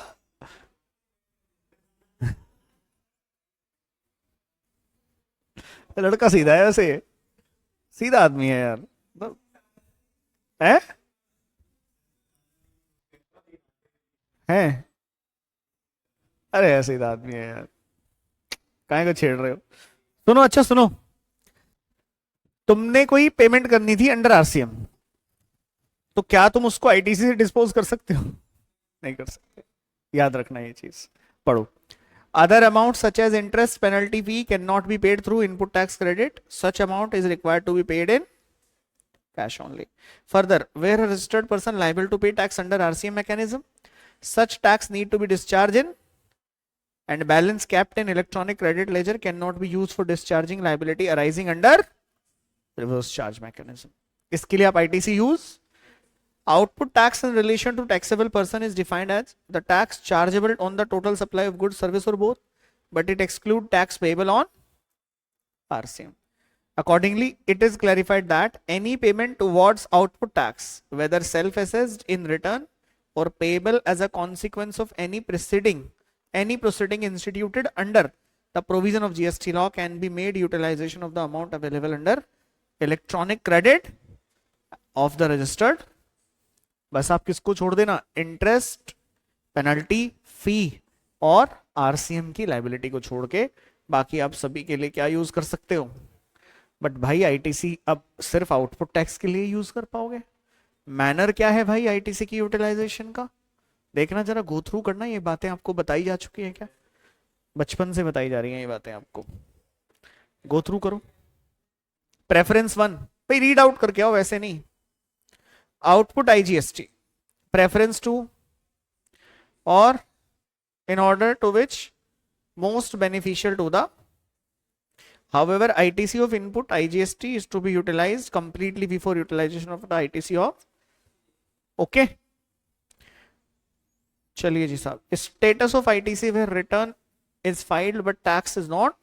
लड़का सीधा है वैसे, सीधा आदमी है यार, मतलब, है है। अरे ऐसे सीधा आदमी है यार, काहे को छेड़ रहे हो? सुनो, अच्छा सुनो, तुमने कोई पेमेंट करनी थी अंडर आरसीएम, तो क्या तुम उसको आईटीसी से डिस्पोज कर सकते हो? नहीं कर सकते, याद रखना ये चीज। पढ़ो। Other amounts such as interest, penalty fee cannot be paid through input tax credit. Such amount is required to be paid in cash only. Further, where a registered person liable to pay tax under RCM mechanism, such tax need to be discharged in, and balance kept in electronic credit ledger cannot be used for discharging liability arising under reverse charge mechanism. इसके लिए आप ITC use। Output tax in relation to taxable person is defined as the tax chargeable on the total supply of goods, service or both, but it excludes tax payable on RCM. Accordingly, it is clarified that any payment towards output tax, whether self-assessed in return or payable as a consequence of any proceeding instituted under the provision of GST law, can be made utilization of the amount available under electronic credit of the registered। बस आप किसको छोड़ देना, interest, penalty, fee और RCM की liability को छोड़ के बाकी आप सभी के लिए क्या यूज कर सकते हो। बट भाई आईटीसी अब सिर्फ आउटपुट टैक्स के लिए यूज कर पाओगे? मैनर क्या है भाई आईटीसी की यूटिलाइजेशन का? देखना जरा, गो थ्रू करना, ये बातें आपको बताई जा चुकी है क्या? बचपन से बताई जा रही हैं ये बातें आपको, गो थ्रू करो। प्रेफरेंस वन, भाई रीड आउट करके आओ, वैसे नहीं। Output IGST, preference to or in order to which most beneficial to the, however ITC of input IGST is to be utilized completely before utilization of the ITC of, okay। चलिए जी साहब, status of ITC where return is filed but tax is not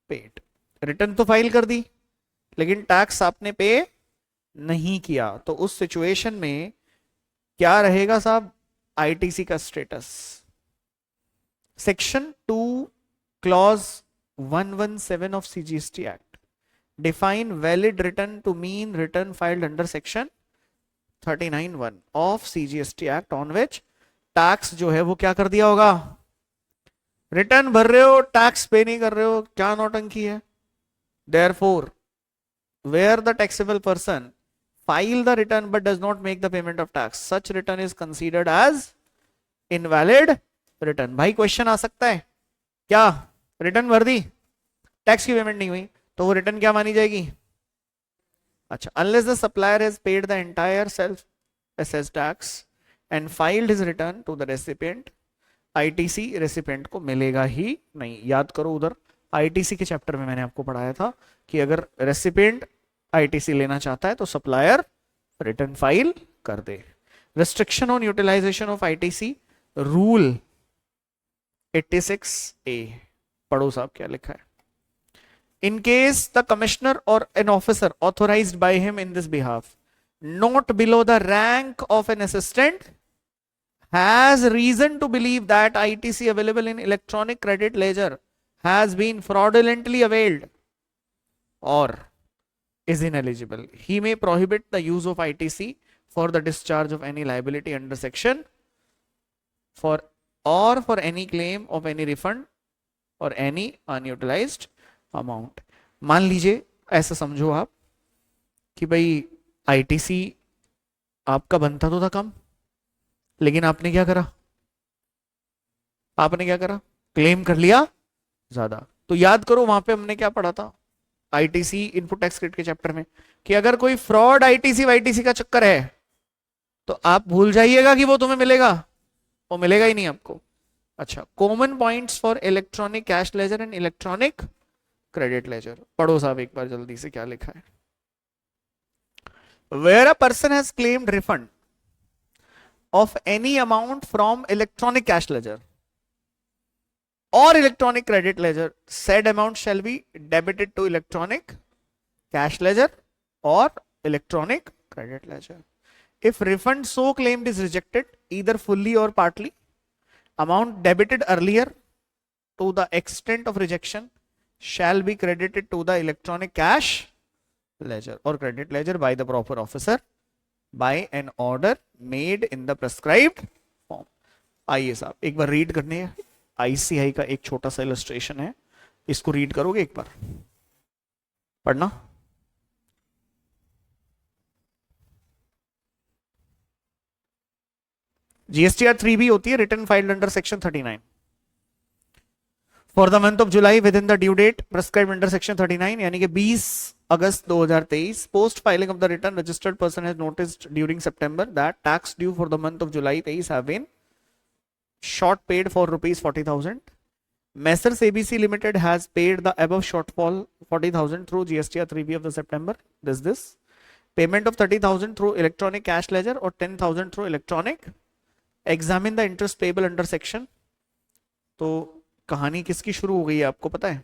paid। Return तो file कर दी लेकिन tax आपने पे नहीं किया, तो उस सिचुएशन में क्या रहेगा साहब आईटीसी का status? Section 2 clause 117 of CGST act define valid return to mean return filed under section 39(1) of CGST act on which tax जो है वो क्या कर दिया होगा? रिटर्न भर रहे हो, टैक्स पे नहीं कर रहे हो, क्या नौटंकी है? Therefore where the taxable person file the return but does not make the payment of tax, such return is considered as invalid return। भाई क्वेश्चन आ सकता है क्या, रिटर्न भर दी, टैक्स की पेमेंट नहीं हुई, तो वो रिटर्न क्या मानी जाएगी? अच्छा, unless the supplier has paid the entire self assessed tax and filed his return to the recipient, ITC recipient को मिलेगा ही नहीं। याद करो, उधर आईटीसी के चैप्टर में मैंने आपको पढ़ाया था कि अगर रेसिपेंट आईटीसी लेना चाहता है तो सप्लायर रिटर्न फाइल कर दे। Restriction on utilisation of ITC rule 86A, पढ़ो साहब क्या लिखा है। इन केस द कमिश्नर और an officer authorised by him in this behalf not below the rank of an assistant has reason to believe that ITC available in electronic credit ledger has been fraudulently availed or is ineligible, he may prohibit the use of ITC for the discharge of any liability under section for or for any claim of any refund or any unutilized amount। मान लीजिए, ऐसा समझो आप कि भाई ITC आपका बनता तो था कम, लेकिन आपने क्या करा, क्लेम कर लिया ज्यादा। तो याद करो वहां पे हमने क्या पढ़ा था आईटीसी इनपुट टैक्स क्रेडिट के चैप्टर में, कि अगर कोई फ्रॉड आईटीसी वाईटीसी का चक्कर है तो आप भूल जाइएगा कि वो तुम्हें मिलेगा, वो मिलेगा ही नहीं आपको। अच्छा, common points for electronic cash ledger and electronic credit ledger, पढ़ो साहब एक बार जल्दी से क्या लिखा है। Where a person has claimed refund of any amount from electronic cash ledger or electronic credit ledger, said amount shall be debited to electronic cash ledger or electronic credit ledger. If refund so claimed is rejected, either fully or partly, amount debited earlier to the extent of rejection shall be credited to the electronic cash ledger or credit ledger by the proper officer by an order made in the prescribed form. आइए साहब एक बार read करने हैं, ICI का एक छोटा सा illustration है, इसको रीड करोगे एक बार, पढ़ना। जीएसटीआर 3B होती है return filed under section 39 for the month of July within the due date prescribed under section 39, यानी कि 20 अगस्त 2023। Post filing of the return registered person has noticed during September that tax due for the month of July 23 have been short paid for rupees 40,000. Messrs ABC Limited has paid the above shortfall 40,000 through GSTR 3B of the September. This payment of 30,000 through electronic cash ledger or 10,000 through electronic. Examine the interest payable under section. तो कहानी किसकी शुरू हो गई है आपको पता है?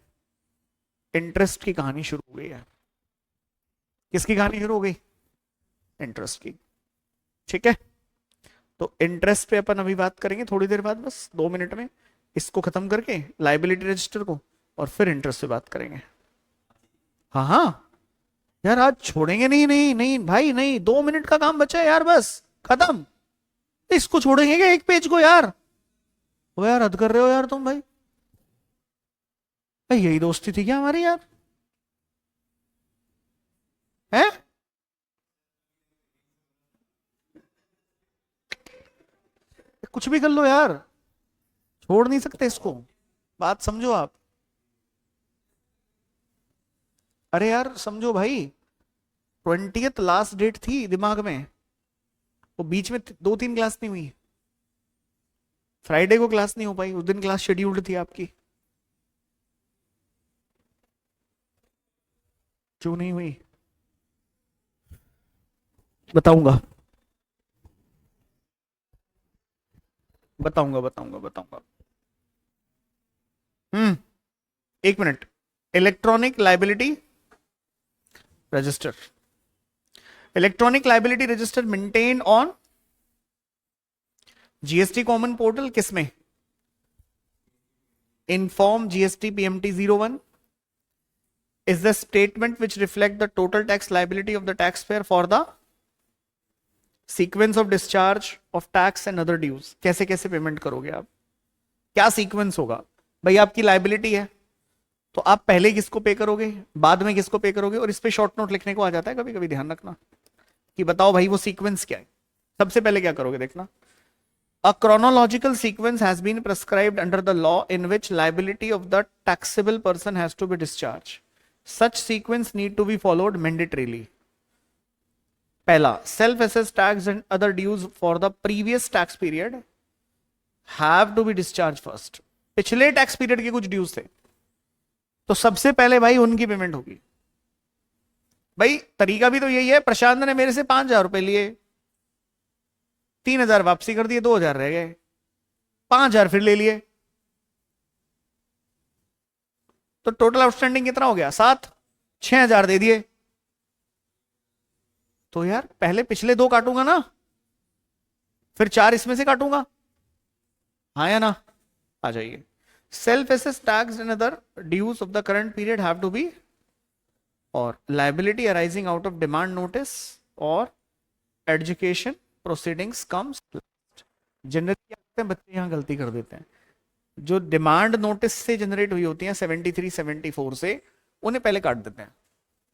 इंटरेस्ट की कहानी शुरू हो गई है। किसकी कहानी शुरू हो गई? इंटरेस्ट की। ठीक है, तो इंटरेस्ट पे अपन अभी बात करेंगे थोड़ी देर बाद, बस 2 मिनट में इसको खत्म करके लाइबिलिटी रजिस्टर को, और फिर इंटरेस्ट पे बात करेंगे। हाँ हाँ यार, आज छोड़ेंगे नहीं नहीं नहीं भाई नहीं, 2 मिनट का काम बचा है यार, बस खत्म। इसको छोड़ेंगे क्या एक पेज को यार? वो यार हद कर रहे हो यार तुम भाई, भाई यही दोस्ती थी क्या हमारी यार? है कुछ भी कर लो यार, छोड़ नहीं सकते इसको, बात समझो आप। अरे यार समझो भाई, 20th लास्ट डेट थी दिमाग में, वो बीच में 2-3 क्लास नहीं हुई, फ्राइडे को क्लास नहीं हो पाई, उस दिन क्लास शेड्यूल्ड थी आपकी, क्यों नहीं हुई बताऊंगा बताऊंगा बताऊंगा बताऊंगा। 1 minute. Electronic liability register, electronic liability register maintain on GST common portal, किसमें? In form GST PMT 01 is the statement which reflect the total tax liability of the taxpayer for the sequence of discharge of tax and other dues। कैसे कैसे payment करोगे आप, क्या sequence होगा भाई? आपकी liability है तो आप पहले किसको पे करोगे, बाद में किसको पे करोगे, और इस पे शॉर्ट नोट लिखने को आ जाता है कभी कभी, ध्यान रखना कि बताओ भाई वो सीक्वेंस क्या है। सबसे पहले क्या करोगे देखना, a chronological sequence has been prescribed under the law in which liability of the taxable person has to be discharged. Such sequence need to be followed mandatorily. पहला, self assessed tax and other dues for the previous tax period have to be discharged first. पिछले tax period के कुछ dues थे तो सबसे पहले भाई उनकी पेमेंट होगी। भाई तरीका भी तो यही है, प्रशांत ने मेरे से 5,000 रुपए लिए, 3,000 वापसी कर दिए, 2,000 रह गए, 5,000 फिर ले लिए, तो टोटल आउटस्टैंडिंग कितना हो गया? 7, 6,000 दे दिए। तो यार पहले पिछले 2 काटूंगा ना, फिर 4 इसमें से काटूंगा, हाँ या ना? आ जाइए। Self assessed tax and other dues of the current period have to be, और liability arising out of demand notice और एडजुकेशन प्रोसीडिंग्स कम्स। जनरली बच्चे यहां गलती कर देते हैं, जो डिमांड नोटिस से जनरेट हुई होती हैं 73, 74 से, उन्हें पहले काट देते हैं।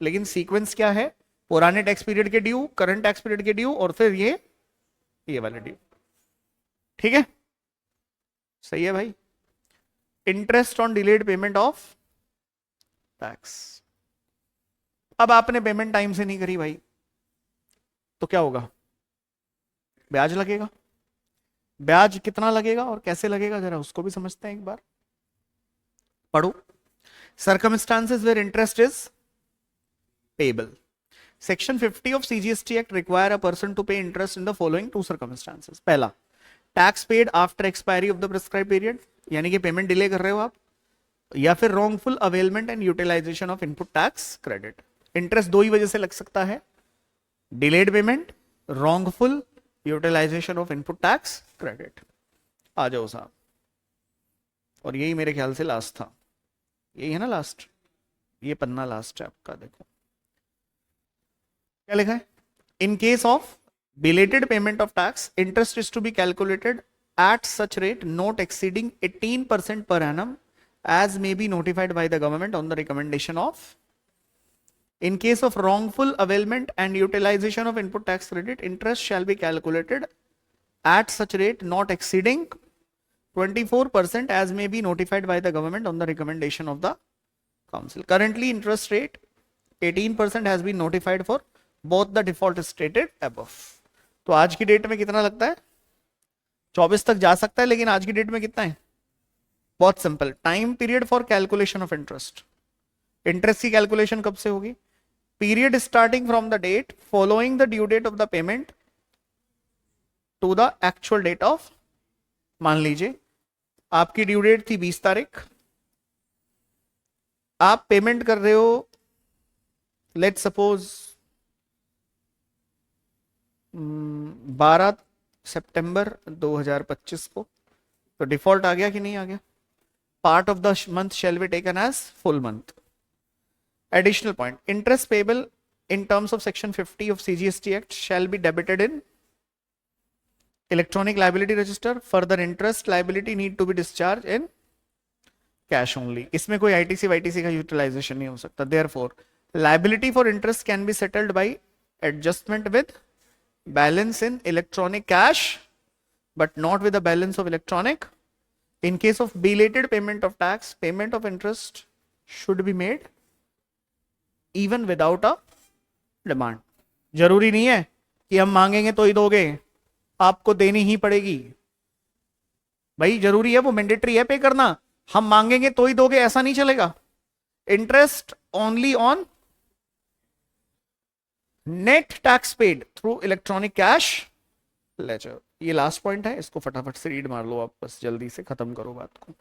लेकिन सीक्वेंस क्या है? पुराने टैक्स पीरियड के ड्यू, करंट टैक्स पीरियड के ड्यू, और फिर ये वाले ड्यू। ठीक है, सही है भाई। Interest on delayed payment of tax, अब आपने पेमेंट टाइम से नहीं करी भाई, तो क्या होगा? ब्याज लगेगा। ब्याज कितना लगेगा और कैसे लगेगा, जरा उसको भी समझते हैं एक बार, पढ़ो। Circumstances where interest is payable, section 50 of CGST act require a person to pay interest in the following two circumstances. पहला, tax paid after expiry of the prescribe period, यानी कि पेमेंट डिले कर रहे हो आप, या फिर wrongful availment and utilisation of input tax credit. Interest दो ही वजह से लग सकता है, delayed payment, wrongful utilisation of input tax credit. आ जाओ साहब, और यही मेरे ख्याल से लास्ट था, यही है ना लास्ट, ये पन्ना लास्ट है आपका। देखो क्या लिखा है, in case of belated payment of tax interest is to be calculated at such rate not exceeding 18% per annum as may be notified by the government on the recommendation of. In case of wrongful availment and utilization of input tax credit, interest shall be calculated at such rate not exceeding 24% as may be notified by the government on the recommendation of the council. Currently interest rate 18% has been notified for both the default stated above. तो आज की date में कितना लगता है, 24 तक जा सकता है, लेकिन आज की डेट में कितना है, बहुत simple, time period for calculation of interest. Interest की कैलकुलेशन कब से होगी, period starting from the date following the due date of the payment to the actual date of, मान लीजिए आपकी ड्यू डेट थी 20 तारीख, आप पेमेंट कर रहे हो लेट सपोज 12 सितंबर 2025 को, तो डिफॉल्ट आ गया कि नहीं आ गया, part of the month shall be taken as full month. Additional point, interest payable in terms of section 50 of CGST act shall be debited in electronic liability register, further interest liability need to be discharge in cash only. इसमें कोई ITC वाईटीसी का utilization नहीं हो सकता। Therefore liability for interest can be settled by adjustment with balance in electronic cash but not with the balance of electronic. In case of belated payment of tax, payment of interest should be made even without a demand. जरूरी नहीं है कि हम मांगेंगे तो ही दोगे, आपको देनी ही पड़ेगी भाई, जरूरी है, वो मैंडेटरी है पे करना, हम मांगेंगे तो ही दोगे ऐसा नहीं चलेगा। Interest only on net tax paid through electronic cash laser. ये लास्ट पॉइंट है, इसको फटाफट से रीड मार लो आप, बस जल्दी से खत्म करो बात को।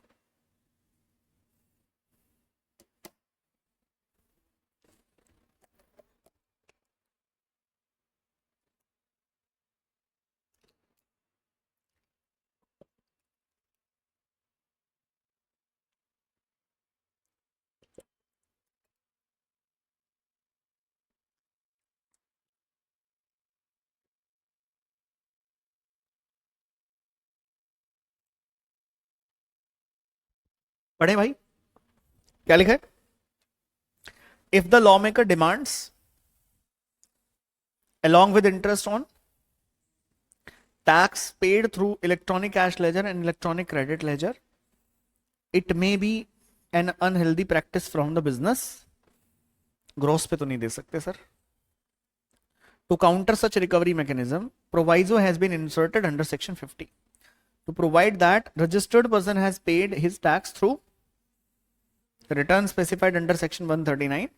पढ़े भाई, क्या लिखा है, if the law maker demands along with interest on tax paid through electronic cash ledger and electronic credit ledger, it may be an unhealthy practice from the business. Gross पे तो नहीं दे सकते sir. To counter such recovery mechanism, proviso has been inserted under section 50 to provide that registered person has paid his tax through return specified under section 139.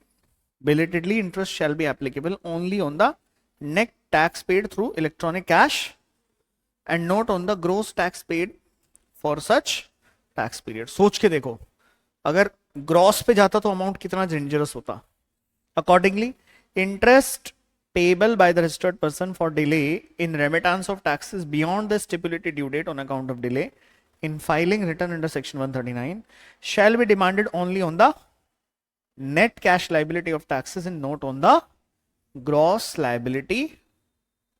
Belatedly, interest shall be applicable only on the net tax paid through electronic cash and not on the gross tax paid for such tax period. सोच के देखो, अगर gross पे जाता तो amount कितना dangerous होता। Accordingly, interest payable by the registered person for delay in remittance of taxes beyond the stipulated due date on account of delay in filing return under section 139 shall be demanded only on the net cash liability of taxes and not on the gross liability.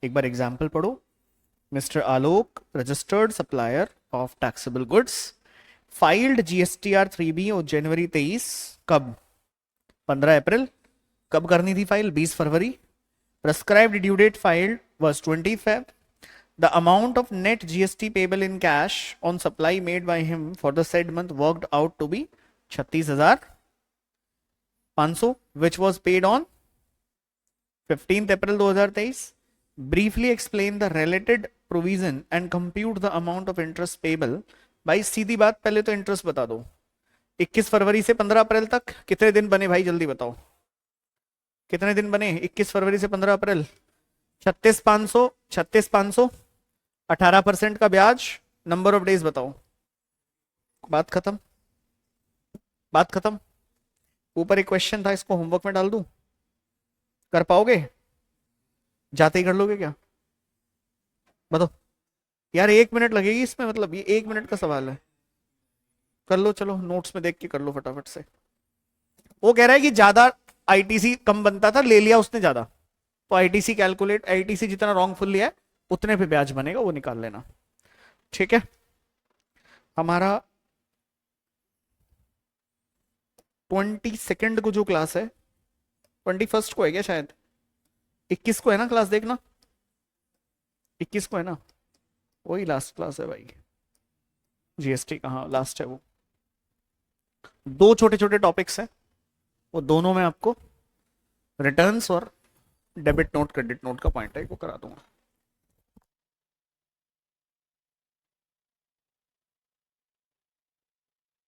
एक बार example पढ़ो, mister Alok registered supplier of taxable goods filed GSTR 3B और जनवरी 23, कब 15 अप्रैल, कब करनी थी file 20 February, prescribed due date filed was 20 Feb. The amount of net GST payable in cash on supply made by him for the said month worked out to be 36,500, which was paid on 15th April 2023. Briefly explain the related provision and compute the amount of interest payable. भाई सीधी बात, पहले तो interest बता दो, 21 फरवरी से 15 अप्रैल तक कितने दिन बने भाई, जल्दी बताओ। कितने दिन बने? 21 फरवरी से 15 अप्रैल। 36,500, 36,500, 18% का ब्याज, नंबर ऑफ डेज बताओ। बात खत्म, बात खत्म। ऊपर एक क्वेश्चन था, इसको होमवर्क में डाल दूं? कर पाओगे? जाते ही कर लोगे क्या? बताओ यार, 1 मिनट लगेगी इसमें, मतलब ये 1 मिनट का सवाल है। कर लो, चलो नोट्स में देख के कर लो फटाफट से। वो कह रहा है कि ज्यादा आईटीसी कम बनता था, ले लिया उसने ज्यादा, तो आईटीसी कैलकुलेट, आईटीसी जितना रॉन्गफुल लिया है उतने पे ब्याज बनेगा, वो निकाल लेना। ठीक है। हमारा 22 को जो क्लास है, 21 को है क्या शायद, 21 को है ना क्लास, देखना 21 को है ना, वही लास्ट क्लास है भाई। जीएसटी कहाँ लास्ट है? वो दो छोटे छोटे टॉपिक्स हैं, वो दोनों में आपको रिटर्न्स और डेबिट नोट क्रेडिट नोट का पॉइंट है, वो करा दूंगा।